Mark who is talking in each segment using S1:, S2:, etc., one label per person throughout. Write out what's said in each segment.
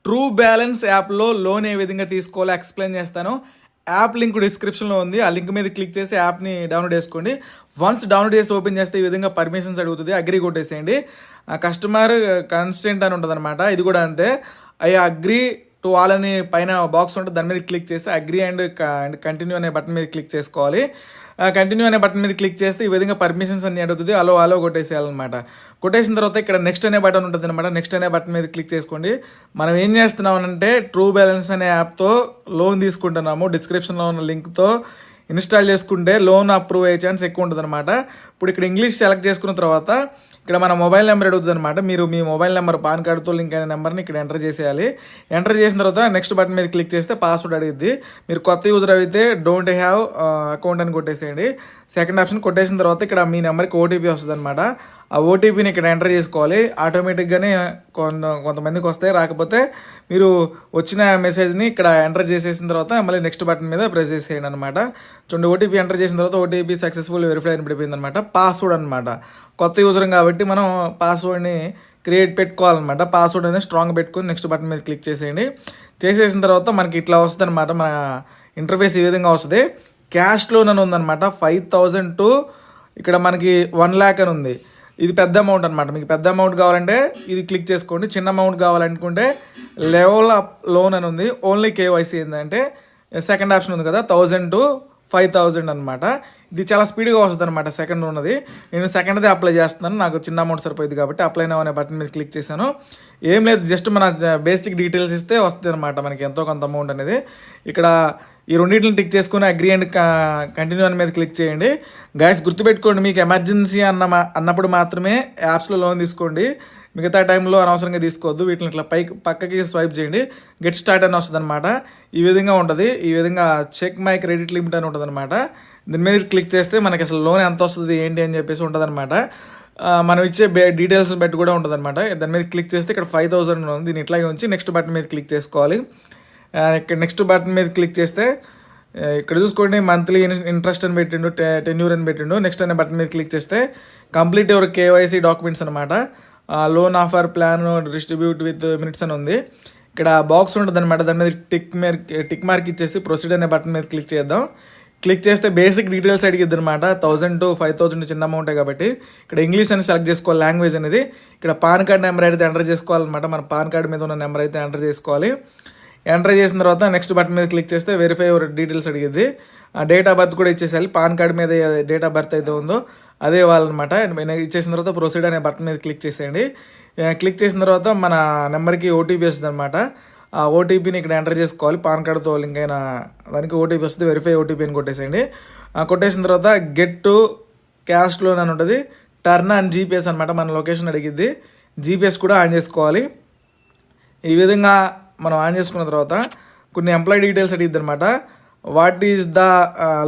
S1: True balance యాప్లో loan ఏ విధంగా తీసుకోవాలో ఎక్స్ప్లెయిన్ చేస్తాను. యాప్ లింక్ డిస్క్రిప్షన్లో ఉంది. ఆ లింక్ మీద క్లిక్ చేసి యాప్ని డౌన్లోడ్ చేసుకోండి. వన్స్ డౌన్లోడ్ చేసి ఓపెన్ చేస్తే ఈ విధంగా పర్మిషన్స్ అడుగుతుంది. అగ్రీ కొట్టేసేయండి. కస్టమర్ కన్స్టెంట్ అని ఉంటుంది అనమాట. ఇది కూడా అంతే. ఐ అగ్రీ టు ఆల్ అని పైన బాక్స్ ఉంటుంది. దాని మీద క్లిక్ చేసి అగ్రీ అండ్ కంటిన్యూ అనే బటన్ మీద క్లిక్ చేసుకోవాలి. కంటిన్యూ అనే బటన్ మీద క్లిక్ చేస్తే ఈ విధంగా పర్మిషన్స్ అన్ని అడుగుతుంది. అలో కొట్టేసేయాలన్నమాట. కొట్టేసిన తర్వాత ఇక్కడ నెక్స్ట్ అనే బటన్ ఉంటుంది అనమాట. నెక్స్ట్ అనే బటన్ మీద క్లిక్ చేసుకోండి. మనం ఏం చేస్తున్నాం అంటే ట్రూ బ్యాలెన్స్ అనే యాప్తో లోన్ తీసుకుంటున్నాము. డిస్క్రిప్షన్లో ఉన్న లింక్తో ఇన్స్టాల్ చేసుకుంటే లోన్ అప్రూవ్ అయ్యే ఛాన్స్ ఎక్కువ ఉంటుంది అనమాట. ఇప్పుడు ఇక్కడ ఇంగ్లీష్ సెలెక్ట్ చేసుకున్న తర్వాత ఇక్కడ మన మొబైల్ నెంబర్ అడుగుతుంది అనమాట. మీరు మీ మొబైల్ నెంబర్ పాన్ కార్డుతో లింక్ అయిన నెంబర్ని ఇక్కడ ఎంటర్ చేసేయాలి. ఎంటర్ చేసిన తర్వాత నెక్స్ట్ బటన్ మీద క్లిక్ చేస్తే పాస్వర్డ్ అడిగిద్ది. మీరు కొత్త యూజర్ అయితే డోంట్ హ్యావ్ అకౌంట్ అని కొట్టేసేయండి. సెకండ్ ఆప్షన్ కొట్టేసిన తర్వాత ఇక్కడ మీ నెంబర్కి ఓటీపీ వస్తుంది అనమాట. ఆ ఓటీపీని ఇక్కడ ఎంటర్ చేసుకోవాలి. ఆటోమేటిక్గానే కొంతమందికి వస్తాయి. రాకపోతే మీరు వచ్చిన మెసేజ్ని ఇక్కడ ఎంటర్ చేసేసిన తర్వాత మళ్ళీ నెక్స్ట్ బటన్ మీద ప్రెస్ చేసేయండి అనమాట. చూడండి, ఓటీపీ ఎంటర్ చేసిన తర్వాత ఓటీపీ సక్సెస్ఫుల్ వెరిఫై అని పడిపోయింది అనమాట. పాస్వర్డ్ అనమాట. కొత్త యూజర్ కాబట్టి మనం పాస్వర్డ్ని పెట్టుకోవాలన్నమాట. పాస్వర్డ్ అనేది స్ట్రాంగ్ పెట్టుకొని నెక్స్ట్ బటన్ మీద క్లిక్ చేసేయండి. చేసేసిన తర్వాత మనకి ఇట్లా వస్తుంది అనమాట. మన ఇంటర్ఫేస్ ఈ విధంగా వస్తుంది. క్యాష్ లోన్ అని ఉందన్నమాట. 5,000 టు ఇక్కడ మనకి 1 lakh అని ఉంది. ఇది పెద్ద అమౌంట్ అనమాట. మీకు పెద్ద అమౌంట్ కావాలంటే ఇది క్లిక్ చేసుకోండి. చిన్న అమౌంట్ కావాలనుకుంటే లెవెల్ అప్ లోన్ అని ఉంది. ఓన్లీ కేవైసీ ఏంటంటే సెకండ్ ఆప్షన్ ఉంది కదా, 1,000 to 5,000 అనమాట. ఇది చాలా స్పీడ్గా వస్తుంది అనమాట. సెకండ్ ఉన్నది నేను సెకండ్దే అప్లై చేస్తున్నాను. నాకు చిన్న అమౌంట్ సరిపోయింది కాబట్టి అప్లై నౌ అనే బటన్ మీద క్లిక్ చేశాను. ఏం లేదు, జస్ట్ మన బేసిక్ డీటెయిల్స్ ఇస్తే వస్తుంది అనమాట మనకి ఎంతో కొంత అమౌంట్ అనేది. ఇక్కడ ఈ రెండింటిని టిక్ చేసుకుని అగ్రీ అండ్ కంటిన్యూ అని మీద క్లిక్ చేయండి. గైస్ గుర్తుపెట్టుకోండి, మీకు ఎమర్జెన్సీ అన్నప్పుడు మాత్రమే యాప్స్లో లోన్ తీసుకోండి. మిగతా టైంలో అనవసరంగా తీసుకోవద్దు. వీటిని ఇట్లా పక్కకి స్వైప్ చేయండి. గెట్ స్టార్ట్ అని వస్తుంది అనమాట. ఈ విధంగా ఉంటుంది. ఈ విధంగా చెక్ మై క్రెడిట్ లిమిట్ అని ఉంటుంది అనమాట. దీని మీద క్లిక్ చేస్తే మనకి అసలు లోన్ ఎంత వస్తుంది ఏంటి అని చెప్పేసి ఉంటుంది అనమాట. మనం ఇచ్చే డీటెయిల్స్ని బట్టి కూడా ఉంటుంది అనమాట. దాని మీద క్లిక్ చేస్తే ఇక్కడ 5,000 ఉంది. దీన్ని ఇట్లాగే ఉంచి నెక్స్ట్ బటన్ మీద క్లిక్ చేసుకోవాలి. ఇక్కడ నెక్స్ట్ బటన్ మీద క్లిక్ చేస్తే ఇక్కడ చూసుకోండి, మంత్లీ ఇంట్రెస్ట్ అని పెట్టిండు, టెన్యూర్ అని పెట్టిండు. నెక్స్ట్ అనే బటన్ మీద క్లిక్ చేస్తే కంప్లీట్ యువర్ కేవైసీ డాక్యుమెంట్స్ అనమాట. Loan offer plan distribute with minutes అని ఉంది. ఇక్కడ బాక్స్ ఉంటుంది అనమాట. దాని మీద టిక్ మార్క్ ఇచ్చేసి ప్రొసీడ్ అనే బటన్ మీద క్లిక్ చేద్దాం. క్లిక్ చేస్తే బేసిక్ డీటెయిల్స్ అడిగిద్ది అనమాట. 1,000 to 5,000 చిన్న అమౌంటే కాబట్టి ఇక్కడ ఇంగ్లీష్ అని సెలెక్ట్ చేసుకోవాలి, లాంగ్వేజ్ అనేది. ఇక్కడ పాన్ కార్డ్ నెంబర్ అయితే ఎంటర్ చేసుకోవాలన్నమాట. మన పాన్ కార్డ్ మీద ఉన్న నెంబర్ అయితే ఎంటర్ చేసుకోవాలి. ఎంటర్ చేసిన తర్వాత నెక్స్ట్ బటన్ మీద క్లిక్ చేస్తే వెరిఫై యువర్ డీటెయిల్స్ అడిగిద్ది. డేట్ ఆఫ్ బర్త్ కూడా ఇచ్చేసేయాలి. పాన్ కార్డ్ మీద డేట్ ఆఫ్ బర్త్ అయితే ఉందో అదే వాళ్ళనమాట. ఇచ్చేసిన తర్వాత ప్రొసీడ్ అనే బటన్ మీద క్లిక్ చేసేయండి. క్లిక్ చేసిన తర్వాత మన నెంబర్కి ఓటీపీ వస్తుంది అనమాట. ఆ ఓటీపీని ఇక్కడ ఎంటర్ చేసుకోవాలి. పాన్ కార్డ్తో లింక్ అయిన దానికి ఓటీపీ వస్తుంది. వెరిఫై ఓటీపీ అని కొట్టేసేయండి. కొట్టేసిన తర్వాత గెట్ టు క్యాష్ లోన్ అని ఉంటుంది. టర్న్ ఆన్ జీపీఎస్ అనమాట. మన లొకేషన్ అడిగిద్ది. జీపీఎస్ కూడా ఆన్ చేసుకోవాలి. ఈ విధంగా మనం ఆన్ చేసుకున్న తర్వాత కొన్ని ఎంప్లాయీ డీటెయిల్స్ అడిగిద్ది అనమాట. What is the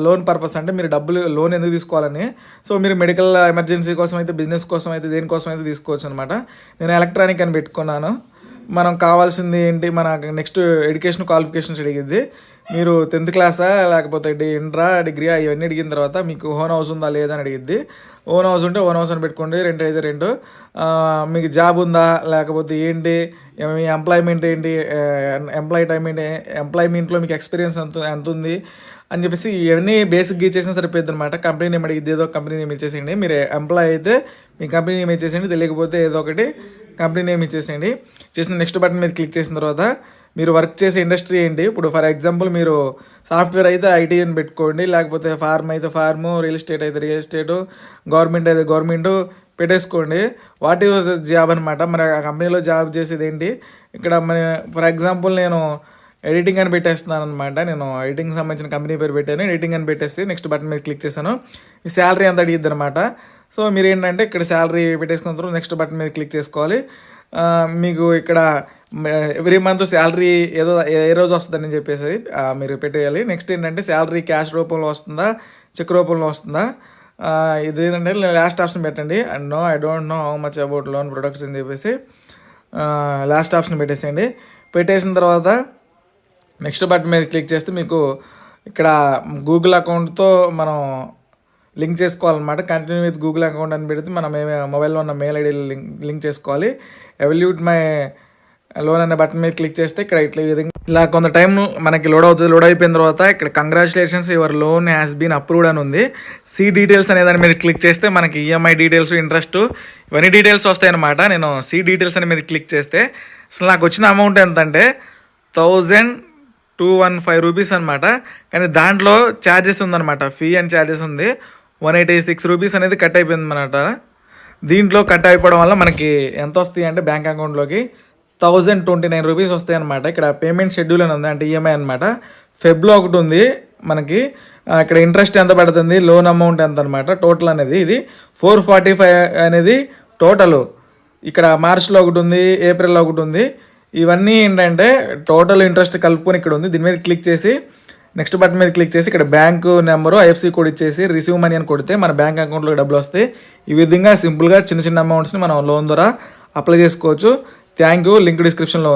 S1: loan purpose అంటే మీరు లోన్ ఎందుకు తీసుకోవాలని. సో మీరు మెడికల్ ఎమర్జెన్సీ కోసం అయితే, బిజినెస్ కోసం అయితే, దేనికోసం అయితే తీసుకోవచ్చు అనమాట. నేను ఎలక్ట్రానిక్ అని పెట్టుకున్నాను. మనం కావాల్సింది ఏంటి, మన నెక్స్ట్ ఎడ్యుకేషన్ క్వాలిఫికేషన్స్ అడిగిద్ది. మీరు 10th క్లాసా లేకపోతే ఇంటరా డిగ్రీ ఇవన్నీ అడిగిన తర్వాత మీకు ఓన్ హౌస్ ఉందా లేదా అని అడిగిద్ది. ఓన్ హౌస్ ఉంటే ఓన్ హౌస్ అని పెట్టుకోండి. రెంట్ అయితే రెంట్. మీకు జాబ్ ఉందా లేకపోతే ఏంటి, మీ ఎంప్లాయ్మెంట్ ఏంటి, ఎంప్లాయీ టైం ఏంటి, ఎంప్లాయ్మెంట్లో మీకు ఎక్స్పీరియన్స్ ఎంత ఉంది అని చెప్పేసి ఇవన్నీ బేసిక్గా ఇచ్చేసినా సరిపోద్ది అనమాట. కంపెనీ నేమ్ అడిగిద్ది, ఏదో కంపెనీ నేమ్ ఇచ్చేసేయండి. మీరు ఎంప్లాయ్ అయితే మీ కంపెనీ నేమ్ ఇచ్చేసేయండి. తెలియకపోతే ఏదో ఒకటి కంపెనీ నేమ్ ఇచ్చేసేయండి. చేసిన నెక్స్ట్ బటన్ మీద క్లిక్ చేసిన తర్వాత మీరు వర్క్ చేసే ఇండస్ట్రీ ఏంటి. ఇప్పుడు ఫర్ ఎగ్జాంపుల్ మీరు సాఫ్ట్వేర్ అయితే ఐటీ అని పెట్టుకోండి, లేకపోతే ఫార్మ్ అయితే ఫార్ము, రియల్ ఎస్టేట్ అయితే రియల్ ఎస్టేటు, గవర్నమెంట్ అయితే గవర్నమెంటు పెట్టేసుకోండి. వాట్ ఈజ్ జాబ్ అనమాట. మరి ఆ కంపెనీలో జాబ్ చేసేది ఏంటి. ఇక్కడ మన ఫర్ ఎగ్జాంపుల్ నేను ఎడిటింగ్ అని పెట్టేస్తున్నాను అనమాట. నేను ఎడిటింగ్ సంబంధించిన కంపెనీ పేరు పెట్టాను. ఎడిటింగ్ అని పెట్టేసి నెక్స్ట్ బటన్ మీద క్లిక్ చేశాను. ఈ శాలరీ ఎంత అడిగిద్ది అనమాట. సో మీరు ఏంటంటే ఇక్కడ శాలరీ పెట్టేసుకున్న తర్వాత నెక్స్ట్ బటన్ మీద క్లిక్ చేసుకోవాలి. మీకు ఇక్కడ ఎవ్రీ మంత్ శాలరీ ఏ రోజు వస్తుందని చెప్పేసి మీరు పెట్టేయాలి. నెక్స్ట్ ఏంటంటే శాలరీ క్యాష్ రూపంలో వస్తుందా, చెక్ రూపంలో వస్తుందా. ఇది ఏంటంటే లాస్ట్ ఆప్షన్ పెట్టండి. And no I don't know how much about loan products అని చెప్పేసి లాస్ట్ ఆప్షన్ పెట్టేసేయండి. పెట్టేసిన తర్వాత నెక్స్ట్ బటన్ మీద క్లిక్ చేస్తే మీకు ఇక్కడ గూగుల్ అకౌంట్తో మనం లింక్ చేసుకోవాలన్నమాట. కంటిన్యూ విత్ గూగుల్ అకౌంట్ అని పెడితే మనం మొబైల్లో ఉన్న మెయిల్ ఐడి లింక్ చేసుకోవాలి. ఎవల్యూట్ మై లోన్ అనే బటన్ మీద క్లిక్ చేస్తే ఇక్కడ ఇట్లా ఈ విధంగా ఇలా కొంత టైం మనకి లోడ్ అవుతుంది. లోడ్ అయిపోయిన తర్వాత ఇక్కడ congratulations your loan has been approved అని ఉంది. సి డీటెయిల్స్ అనే దాని మీద క్లిక్ చేస్తే మనకి ఈఎంఐ డీటెయిల్స్, ఇంట్రెస్ట్ ఇవన్నీ డీటెయిల్స్ వస్తాయి అనమాట. నేను సి డీటెయిల్స్ అనే మీద క్లిక్ చేస్తే అసలు నాకు వచ్చిన అమౌంట్ ఎంత అంటే 1215 రూపీస్ అనమాట. కానీ దాంట్లో ఛార్జెస్ ఉందన్నమాట, ఫీ అండ్ ఛార్జెస్ ఉంది. 186 రూపీస్ అనేది కట్ అయిపోయింది అనమాట. దీంట్లో కట్ అయిపోవడం వల్ల మనకి ఎంత వస్తాయి అంటే బ్యాంక్ అకౌంట్లోకి 1029 రూపీస్ వస్తాయి అనమాట. ఇక్కడ పేమెంట్ షెడ్యూల్ అని ఉంది, అంటే ఈఎంఐ అనమాట. ఫెబ్లో ఒకటి ఉంది మనకి. ఇక్కడ ఇంట్రెస్ట్ ఎంత పడుతుంది, లోన్ అమౌంట్ ఎంత అనమాట, టోటల్ అనేది ఇది 445 అనేది టోటల్. ఇక్కడ మార్చ్లో ఒకటి ఉంది, ఏప్రిల్లో ఒకటి ఉంది. ఇవన్నీ ఏంటంటే టోటల్ ఇంట్రెస్ట్ కలుపుకొని ఇక్కడ ఉంది. దీని మీద క్లిక్ చేసి నెక్స్ట్ బటన్ మీద క్లిక్ చేసి ఇక్కడ బ్యాంకు నెంబరు, ఐఎఫ్సి కోడ్ ఇచ్చేసి రిసీవ్ మనీ అని కొడితే మన బ్యాంక్ అకౌంట్లోకి డబ్బులు వస్తాయి. ఈ విధంగా సింపుల్గా చిన్న చిన్న అమౌంట్స్ని మనం లోన్ ద్వారా అప్లై చేసుకోవచ్చు. Thank you. లింక్ డిస్క్రిప్షన్లో ఉంది.